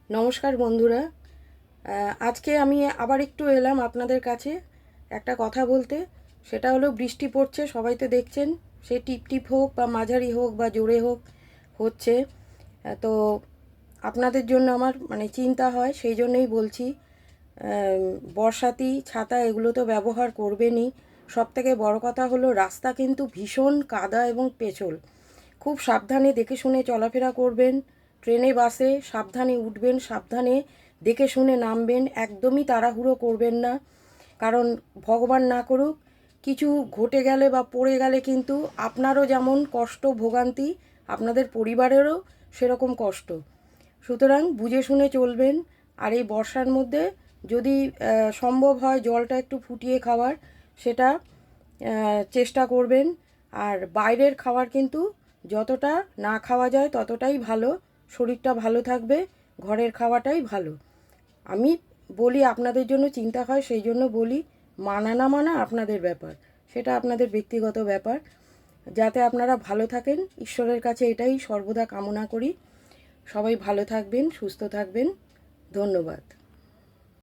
নমস্কার বন্ধুরা। আজকে আমি আবার একটু এলাম আপনাদের কাছে একটা কথা বলতে। সেটা হলো, বৃষ্টি পড়ছে, সবাই তো দেখছেন। সে টিপ টিপ হোক বা মাঝারি হোক বা জোরে হোক হচ্ছে। তো আপনাদের জন্য আমার চিন্তা হয়, সেই জন্যই বলছি। বর্ষাতি ছাতা এগুলো তো ব্যবহার করবেনই। সব থেকে বড় কথা হলো, রাস্তা কিন্তু ভীষণ কাদা এবং পেছল। খুব সাবধানে দেখে শুনে চলাফেরা করবেন। ট্রেনে বাসে সাবধানে উঠবেন, সাবধানে দেখে শুনে নামবেন, একদমই তাড়াহুড়ো করবেন না। কারণ ভগবান না করুক কিছু ঘটে গেলে বা পড়ে গেলে কিন্তু আপনারও যেমন কষ্ট ভোগান্তি, আপনাদের পরিবারেরও সেরকম কষ্ট। সুতরাং বুঝে শুনে চলবেন। আর এই বর্ষার মধ্যে যদি সম্ভব হয় জলটা একটু ফুটিয়ে খাওয়ার, সেটা চেষ্টা করবেন। আর বাইরের খাবার কিন্তু যতটা না খাওয়া যায় ততটাই ভালো। শরীরটা ভালো থাকবে, ঘরের খাওয়াটাই ভালো। আমি বলি, আপনাদের জন্য চিন্তা হয় সেই জন্য বলি। মানা না মানা আপনাদের ব্যাপার, সেটা আপনাদের ব্যক্তিগত ব্যাপার। যাতে আপনারা ভালো থাকেন, ঈশ্বরের কাছে এটাই সর্বদা কামনা করি। সবাই ভালো থাকবেন, সুস্থ থাকবেন। ধন্যবাদ।